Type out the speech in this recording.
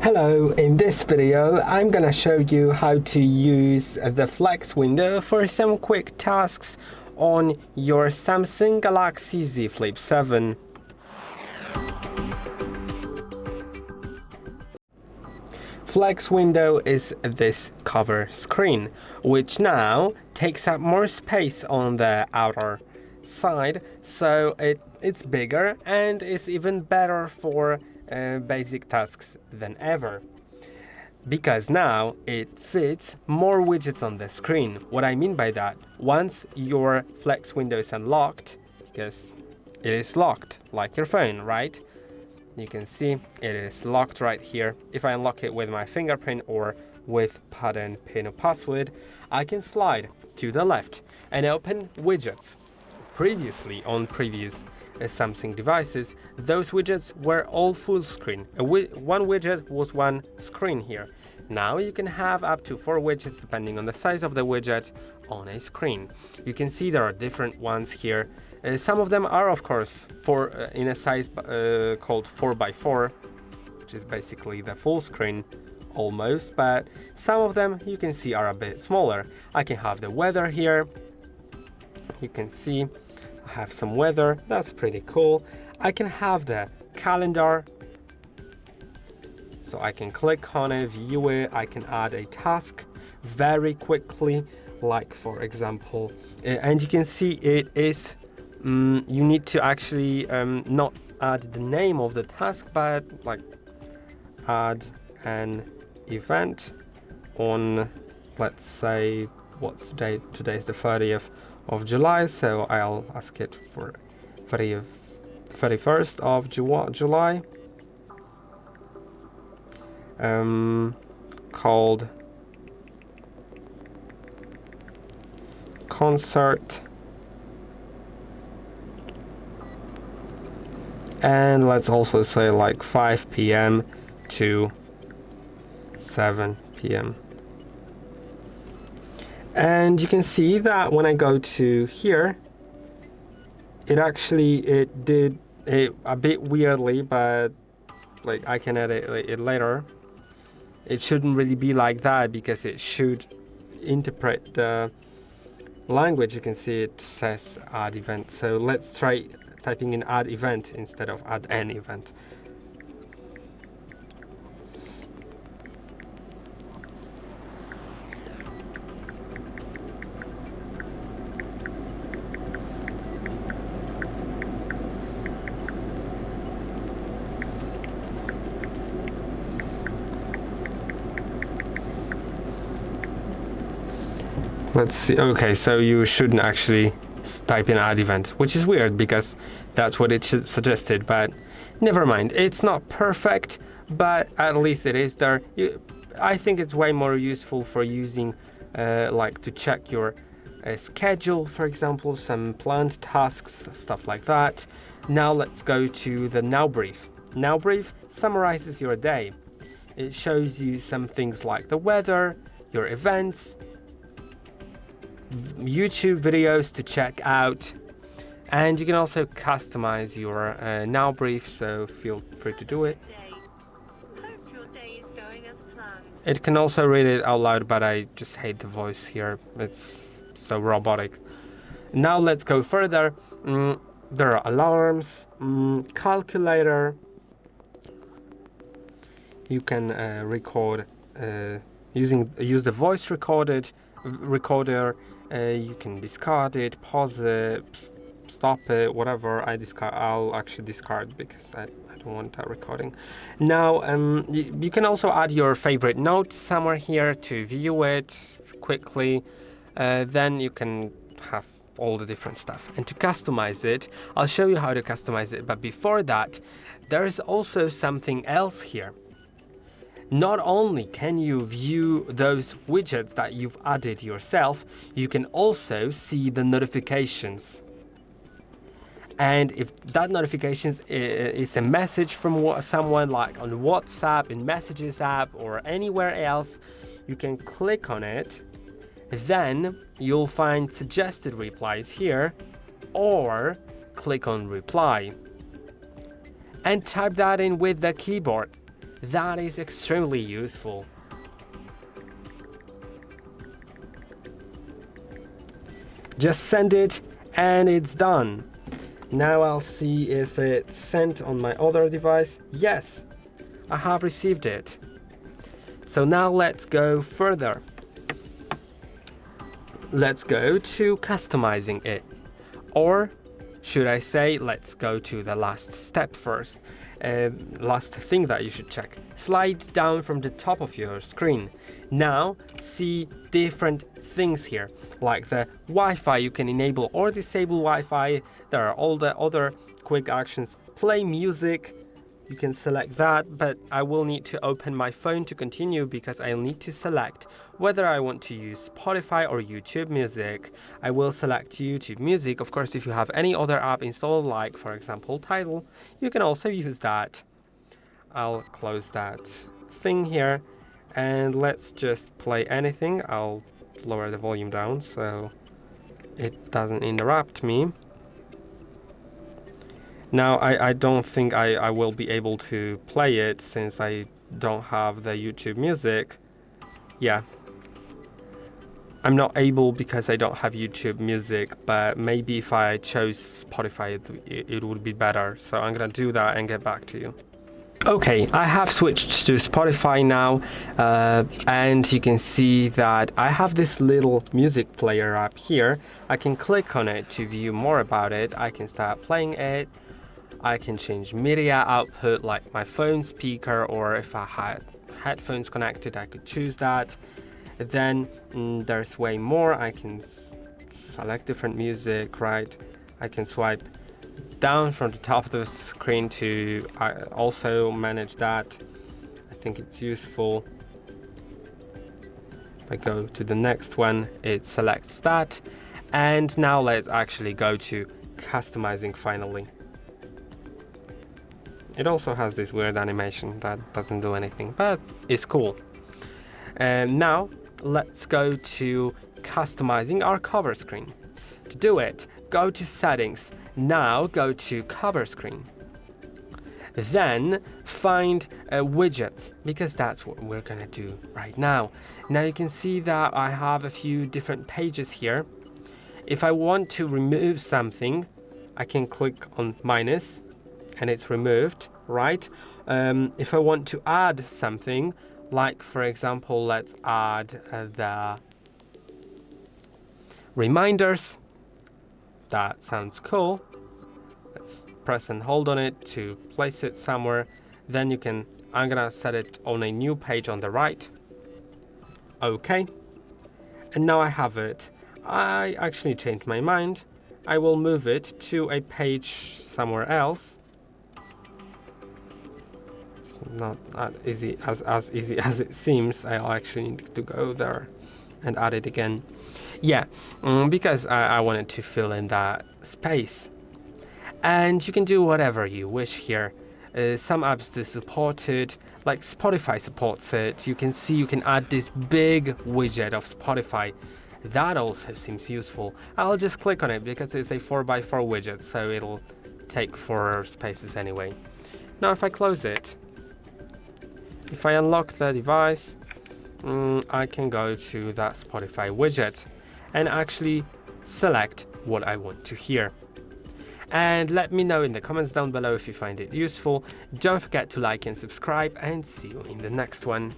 Hello, in this video I'm gonna show you how to use the Flex window for some quick tasks on your Samsung Galaxy Z Flip 7. Flex window is this cover screen, which now takes up more space on the outer side, so it's bigger and is even better for basic tasks than ever, because now it fits more widgets on the screen. What I mean by that, once your Flex window is unlocked, because it is locked like your phone, right? You can see it is locked right here. If I unlock it with my fingerprint or with pattern pin or password, I can slide to the left and open widgets. Previously, on previous Samsung devices, those widgets were all full screen. One widget was one screen here. Now you can have up to 4 widgets depending on the size of the widget on a screen. You can see there are different ones here. Some of them are, of course, in a size called 4x4, which is basically the full screen almost, but some of them you can see are a bit smaller. I can have the weather here. You can see I have some weather, that's pretty cool. I can have the calendar, so I can click on it, view it. I can add a task very quickly, like for example, and you can see it is you need to actually not add the name of the task, but like add an event on, let's say, what's the date? Today is the 30th of July, so I'll ask it for 31st of July, called concert, and let's also say like 5 p.m. to 7 p.m. And you can see that when I go to here, it did it a bit weirdly, but like I can edit it later. It shouldn't really be like that because it should interpret the language. You can see it says add event. So let's try typing in add event instead of add an event. Let's see. Okay, so you shouldn't actually type in add event, which is weird because that's what it suggested, but never mind. It's not perfect, but at least it is there. I think it's way more useful for using like to check your schedule, for example, some planned tasks, stuff like that. Now let's go to the Now Brief. Now Brief summarizes your day. It shows you some things like the weather, your events, YouTube videos to check out, and you can also customize your Now Brief, so feel free to do it. Hope your day is going as planned. It can also read it out loud, but I just hate the voice here. It's so robotic. Now let's go further. There are alarms, calculator. You can record use the voice recorder. You can discard it, pause it, stop it, whatever. I'll actually discard because I don't want that recording. Now you can also add your favorite note somewhere here to view it quickly. Then you can have all the different stuff. And to customize it, I'll show you how to customize it. But before that, there is also something else here. Not only can you view those widgets that you've added yourself, you can also see the notifications. And if that notifications is a message from someone, like on WhatsApp, in Messages app, or anywhere else, you can click on it. Then you'll find suggested replies here, or click on reply and type that in with the keyboard. That is extremely useful. Just send it and it's done. Now I'll see if it's sent on my other device. Yes, I have received it. So now let's go further. Let's go to customizing it. Or should I say, let's go to the last step first. Last thing that you should check. Slide down from the top of your screen. Now see different things here, like the Wi-Fi. You can enable or disable Wi-Fi. There are all the other quick actions. Play music. You can select that, but I will need to open my phone to continue because I'll need to select whether I want to use Spotify or YouTube Music. I will select YouTube Music. Of course, if you have any other app installed, like for example Tidal, you can also use that. I'll close that thing here and let's just play anything. I'll lower the volume down so it doesn't interrupt me. Now, I don't think I will be able to play it since I don't have the YouTube Music. Yeah. I'm not able because I don't have YouTube Music, but maybe if I chose Spotify, it would be better. So I'm gonna do that and get back to you. Okay, I have switched to Spotify now, and you can see that I have this little music player app here. I can click on it to view more about it. I can start playing it. I can change media output like my phone speaker, or if I had headphones connected, I could choose that. Then there's way more. I can select different music, right? I can swipe down from the top of the screen to also manage that. I think it's useful. If I go to the next one, it selects that. And now let's actually go to customizing finally. It also has this weird animation that doesn't do anything, but it's cool. And now let's go to customizing our cover screen. To do it, go to settings. Now go to cover screen. Then find widgets, because that's what we're gonna do right now. Now you can see that I have a few different pages here. If I want to remove something, I can click on minus and it's removed, right? If I want to add something, like for example, let's add the reminders. That sounds cool. Let's press and hold on it to place it somewhere. Then you can, I'm gonna set it on a new page on the right. Okay. And now I have it. I actually changed my mind. I will move it to a page somewhere else. It's not as easy as it seems. I'll actually need to go there and add it again. Yeah, because I wanted to fill in that space. And you can do whatever you wish here. Some apps do support it, like Spotify supports it. You can see you can add this big widget of Spotify. That also seems useful. I'll just click on it because it's a 4x4 widget, so it'll take 4 spaces anyway. Now if I close it, if I unlock the device, I can go to that Spotify widget and actually select what I want to hear. And let me know in the comments down below if you find it useful. Don't forget to like and subscribe, and see you in the next one.